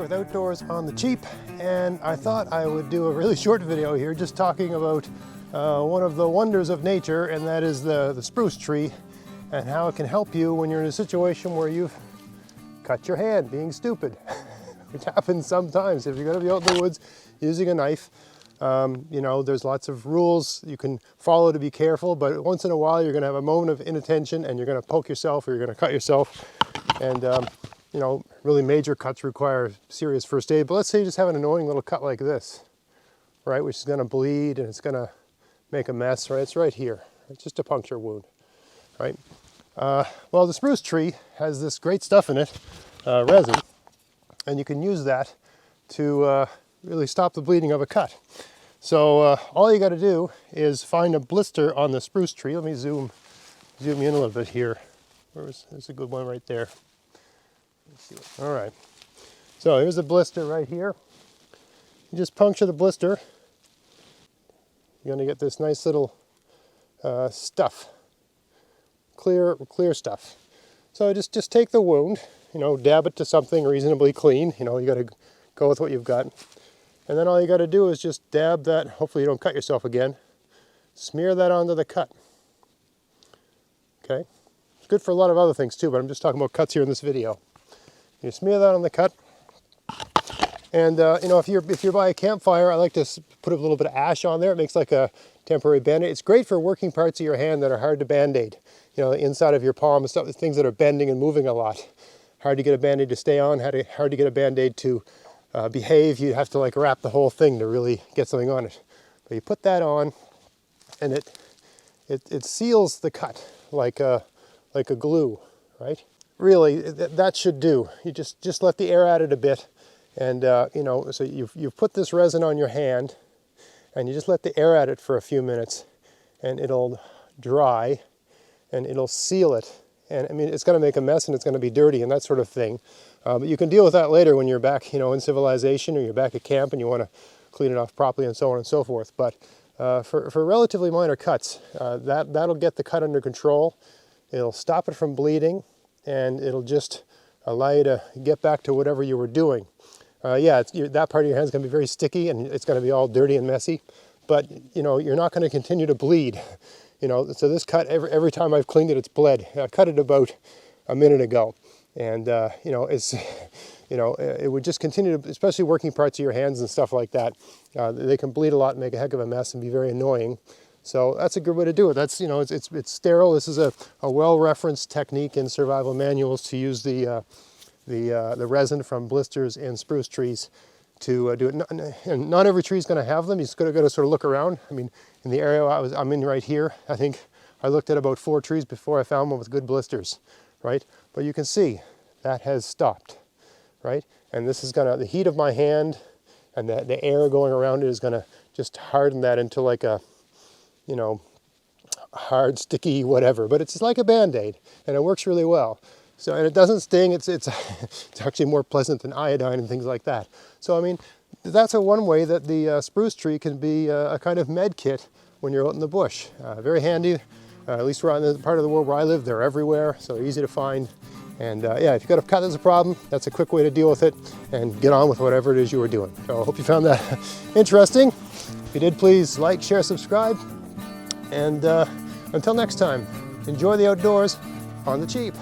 here with Outdoors on the Cheap, and I thought I would do a really short video here just talking about one of the wonders of nature, and that is the spruce tree and how it can help you when you're in a situation where you've cut your hand being stupid, which happens sometimes if you're going to be out in the woods using a knife. You know, there's lots of rules you can follow to be careful, but once in a while you're going to have a moment of inattention and you're going to poke yourself or you're going to cut yourself. And you know, really major cuts require serious first aid. But let's say you just have an annoying little cut like this, right, which is going to bleed and it's going to make a mess, right? It's right here. It's just a puncture wound, right? Well, the spruce tree has this great stuff in it, resin, and you can use that to really stop the bleeding of a cut. So all you got to do is find a blister on the spruce tree. Let me zoom in a little bit here. There's a good one right there. Let's see all right. So here's a blister right here. You just puncture the blister. You're going to get this nice little stuff, clear stuff. So just take the wound, you know, dab it to something reasonably clean. You know, you got to go with what you've got. And then all you got to do is just dab that, hopefully you don't cut yourself again, smear that onto the cut. Okay? It's good for a lot of other things too, but I'm just talking about cuts here in this video. You smear that on the cut. And you know, if you're by a campfire, I like to put a little bit of ash on there. It makes like a temporary band-aid. It's great for working parts of your hand that are hard to band-aid. You know, the inside of your palm and stuff, things that are bending and moving a lot. Hard to get a band-aid to stay on, hard to get a band-aid to behave. You have to like wrap the whole thing to really get something on it. But you put that on, and it seals the cut like a glue, right? Really, that should do. You just let the air at it a bit, and you know, so you've put this resin on your hand, and you just let the air at it for a few minutes, and it'll dry, and it'll seal it. And I mean, it's going to make a mess, and it's going to be dirty, and that sort of thing. But you can deal with that later when you're back, you know, in civilization, or you're back at camp, and you want to clean it off properly, and so on and so forth. But for relatively minor cuts, that'll get the cut under control. It'll stop it from bleeding, and it'll just allow you to get back to whatever you were doing. Yeah, that part of your hand is going to be very sticky, and it's going to be all dirty and messy. But you know, you're not going to continue to bleed. You know, so this cut, every time I've cleaned it, it's bled. I cut it about a minute ago, and you know, it would just continue to, especially working parts of your hands and stuff like that. They can bleed a lot and make a heck of a mess and be very annoying. So that's a good way to do it. That's, you know, it's sterile. This is a well-referenced technique in survival manuals to use the resin from blisters and spruce trees to do it. And not every tree is going to have them. You just got to sort of look around. I mean, in the area I'm in right here, I think I looked at about 4 trees before I found one with good blisters, right? But you can see that has stopped, right? And this is the heat of my hand and the air going around it is going to just harden that into like a, you know, hard, sticky, whatever. But it's like a Band-Aid, and it works really well. So, and it doesn't sting. It's actually more pleasant than iodine and things like that. So, I mean, that's one way that the spruce tree can be a kind of med kit when you're out in the bush. Very handy. At least around the part of the world where I live, they're everywhere, so they're easy to find. And yeah, if you've got a cut that's a problem, that's a quick way to deal with it and get on with whatever it is you were doing. So I hope you found that interesting. If you did, please like, share, subscribe. And until next time, enjoy the outdoors on the cheap.